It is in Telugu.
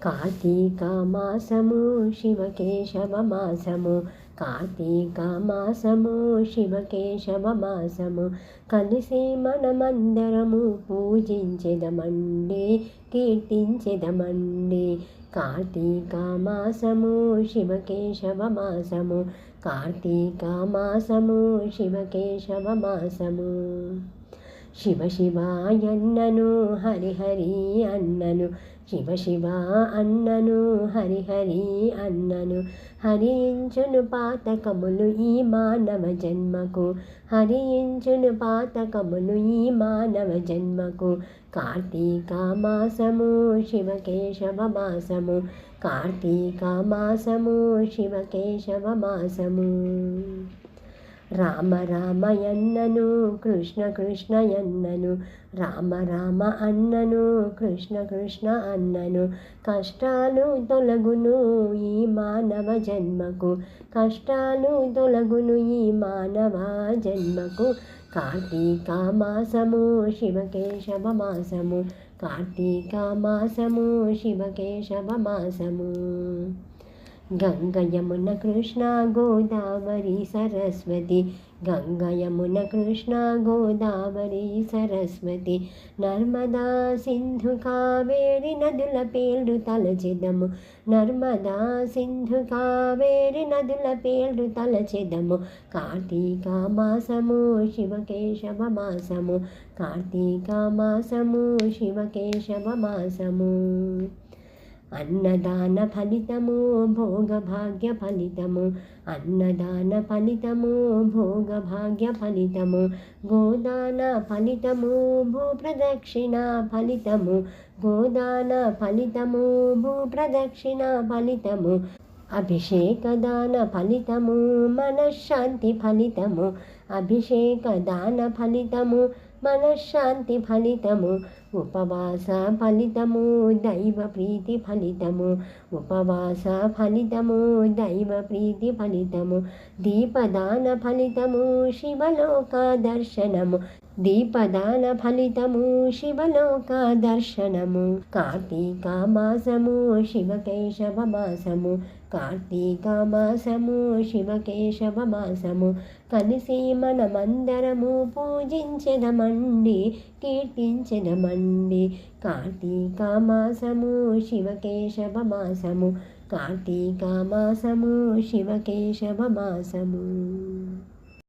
కార్తీక మాసము శివకేశవ మాసము, కార్తీక మాసము శివకేశవ మాసము, కలిసి మనమందరము పూజించెదమండి, కీర్తించెదమండి. కార్తీక మాసము శివకేశవ మాసము, కార్తీక మాసము శివకేశవ మాసము. శివ శివ అన్నను హరిహరి అన్నను, శివ శివ అన్నను హరిహరి అన్నను, హరించును పాతకములు ఈ మానవ జన్మకు, హరించును పాతకములు ఈ మానవ జన్మకు. కార్తీక మాసము శివకేశవ మాసము, కార్తీక మాసము శివకేశవ మాసము. రామ రామ అన్నను కృష్ణ కృష్ణ అన్నను, రామ రామ అన్నను కృష్ణ కృష్ణ అన్నను, కష్టాలు తొలగును ఈ మానవ జన్మకు, కష్టాలు తొలగును ఈ మానవ జన్మకు. కార్తీక మాసము శివకేశవ మాసము, కార్తీక మాసము శివకేశవ మాసము. గంగ యమున కృష్ణ గోదావరి సరస్వతి, గంగ యమున కృష్ణ గోదావరి సరస్వతి, నర్మదా సింధు కావేరి నదుల పేర్లు తలచెదము, నర్మదా సింధు కావేరి నదుల పేర్లు తలచెదము. కార్తీక మాసము శివకేశవ మాసము, కార్తీక మాసము శివకేశవ మాసము. అన్నదాన ఫలితము భోగ భాగ్య ఫలితము, అన్నదాన ఫలితము భోగ భాగ్య ఫలితము, గోదాన ఫలితము భూప్రదక్షిణ ఫలితము, గోదాన ఫలితము భూప్రదక్షిణ ఫలితము, అభిషేక దాన ఫలితము మనశ్శాంతి ఫలితము, అభిషేక దాన ఫలితము మనశ్శాంతి ఫలితము, ఉపవాస ఫలితము దైవ ప్రీతి ఫలితము, ఉపవాస ఫలితము దైవ ప్రీతి ఫలితము, దీపదాన ఫలితము శివలోక దర్శనము, దీపదాన ఫలితము శివలోక దర్శనము. కార్తీక మాసము శివకేశవ మాసము, కార్తీక మాసము శివకేశవ మాసము, కలిసి మనమందరము పూజించెదమండి, కీర్తించెదమండి. కార్తీక మాసము శివకేశవ మాసము, కార్తీక మాసము శివకేశవ మాసము.